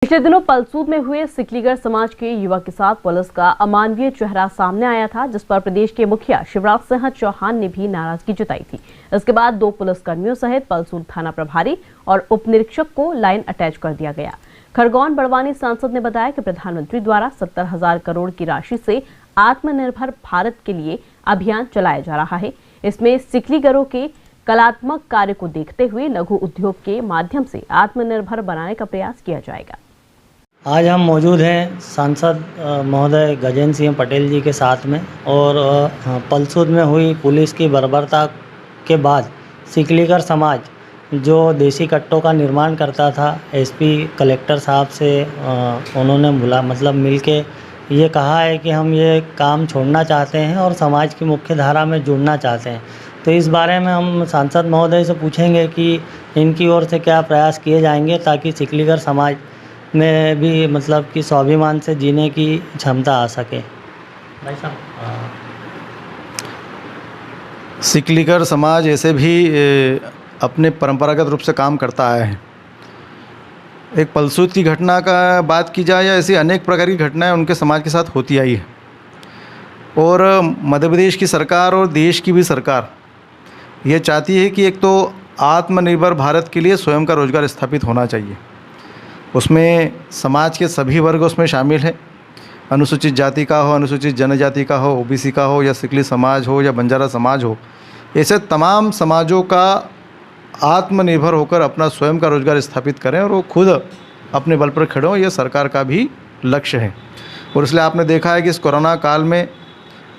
पिछले दिनों पलसूद में हुए सिकलीगढ़ समाज के युवक के साथ पुलिस का अमानवीय चेहरा सामने आया था, जिस पर प्रदेश के मुखिया शिवराज सिंह चौहान ने भी नाराजगी जताई थी। इसके बाद 2 पुलिसकर्मियों सहित पलसूद थाना प्रभारी और उप निरीक्षक को लाइन अटैच कर दिया गया। खरगोन बड़वानी सांसद ने बताया कि प्रधानमंत्री द्वारा 70,000 करोड़ की राशि से आत्मनिर्भर भारत के लिए अभियान चलाया जा रहा है। इसमें सिकलीगरों के कलात्मक कार्य को देखते हुए लघु उद्योग के माध्यम से आत्मनिर्भर बनाने का प्रयास किया जाएगा। आज हम मौजूद हैं सांसद महोदय गजेंद्र सिंह पटेल जी के साथ में और पलसूद में हुई पुलिस की बर्बरता के बाद सिकलीगढ़ समाज जो देसी कट्टों का निर्माण करता था, एसपी कलेक्टर साहब से उन्होंने मिल के ये कहा है कि हम ये काम छोड़ना चाहते हैं और समाज की मुख्य धारा में जुड़ना चाहते हैं। तो इस बारे में हम सांसद महोदय से पूछेंगे कि इनकी ओर से क्या प्रयास किए जाएंगे ताकि सिकलीगढ़ समाज में भी कि स्वाभिमान से जीने की क्षमता आ सके। भाई साहब, सिकलीगढ़ समाज ऐसे भी अपने परंपरागत रूप से काम करता आया है। एक पलसूद की घटना का बात की जाए या ऐसी अनेक प्रकार की घटनाएं उनके समाज के साथ होती आई है और मध्य प्रदेश की सरकार और देश की भी सरकार ये चाहती है कि एक तो आत्मनिर्भर भारत के लिए स्वयं का रोजगार स्थापित होना चाहिए। उसमें समाज के सभी वर्ग उसमें शामिल हैं, अनुसूचित जाति का हो, अनुसूचित जनजाति का हो, ओबीसी का हो या सिकली समाज हो या बंजारा समाज हो, ऐसे तमाम समाजों का आत्मनिर्भर होकर अपना स्वयं का रोजगार स्थापित करें और वो खुद अपने बल पर खड़े हों, ये सरकार का भी लक्ष्य है। और इसलिए आपने देखा है कि इस कोरोना काल में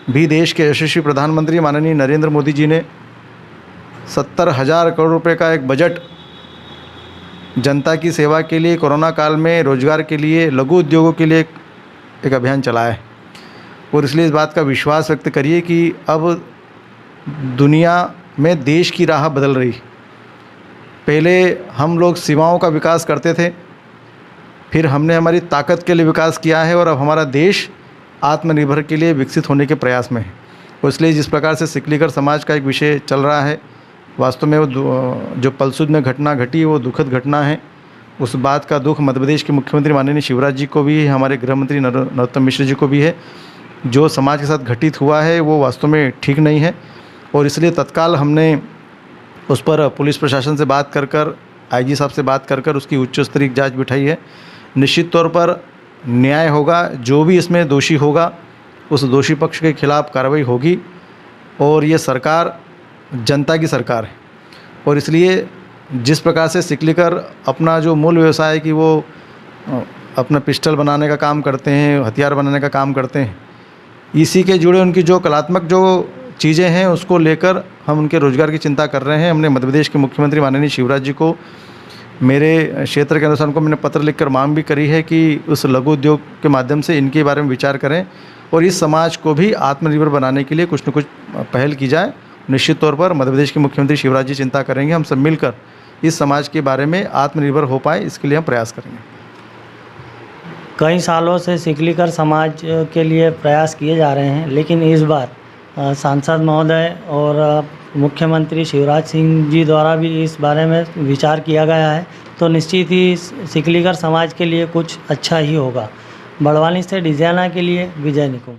भी देश के यशस्वी प्रधानमंत्री माननीय नरेंद्र मोदी जी ने 70,000 करोड़ रुपए का एक बजट जनता की सेवा के लिए, कोरोना काल में रोजगार के लिए, लघु उद्योगों के लिए एक अभियान चलाया है। और इसलिए इस बात का विश्वास व्यक्त करिए कि अब दुनिया में देश की राह बदल रही। पहले हम लोग सीमाओं का विकास करते थे, फिर हमने हमारी ताकत के लिए विकास किया है और अब हमारा देश आत्मनिर्भर के लिए विकसित होने के प्रयास में है। और इसलिए जिस प्रकार से सिकलीगढ़ समाज का एक विषय चल रहा है, वास्तव में वो जो पलसूद में घटना घटी वो दुखद घटना है। उस बात का दुख मध्य प्रदेश के मुख्यमंत्री माननीय शिवराज जी को भी है, हमारे गृह मंत्री नरोत्तम मिश्र जी को भी है। जो समाज के साथ घटित हुआ है वो वास्तव में ठीक नहीं है और इसलिए तत्काल हमने उस पर पुलिस प्रशासन से बात कर आईजी साहब से बात कर उसकी उच्च स्तरीय जाँच बिठाई है। निश्चित तौर पर न्याय होगा, जो भी इसमें दोषी होगा उस दोषी पक्ष के खिलाफ कार्रवाई होगी। और ये सरकार जनता की सरकार है और इसलिए जिस प्रकार से सिकलीगढ़ अपना जो मूल व्यवसाय है कि वो अपना पिस्टल बनाने का काम करते हैं, हथियार बनाने का काम करते हैं, इसी के जुड़े उनकी जो कलात्मक जो चीज़ें हैं उसको लेकर हम उनके रोजगार की चिंता कर रहे हैं। हमने मध्य प्रदेश के मुख्यमंत्री माननीय शिवराज जी को, मेरे क्षेत्र के अनुसार उनको मैंने पत्र लिखकर मांग भी करी है कि उस लघु उद्योग के माध्यम से इनके बारे में विचार करें और इस समाज को भी आत्मनिर्भर बनाने के लिए कुछ न कुछ पहल की जाए। निश्चित तौर पर मध्य प्रदेश के मुख्यमंत्री शिवराज जी चिंता करेंगे, हम सब मिलकर इस समाज के बारे में आत्मनिर्भर हो पाए इसके लिए हम प्रयास करेंगे। कई सालों से सिकलीगढ़ समाज के लिए प्रयास किए जा रहे हैं, लेकिन इस बार सांसद महोदय और मुख्यमंत्री शिवराज सिंह जी द्वारा भी इस बारे में विचार किया गया है, तो निश्चित ही सिकलीगढ़ समाज के लिए कुछ अच्छा ही होगा। बड़वानी से डिजाना के लिए विजय निकुम।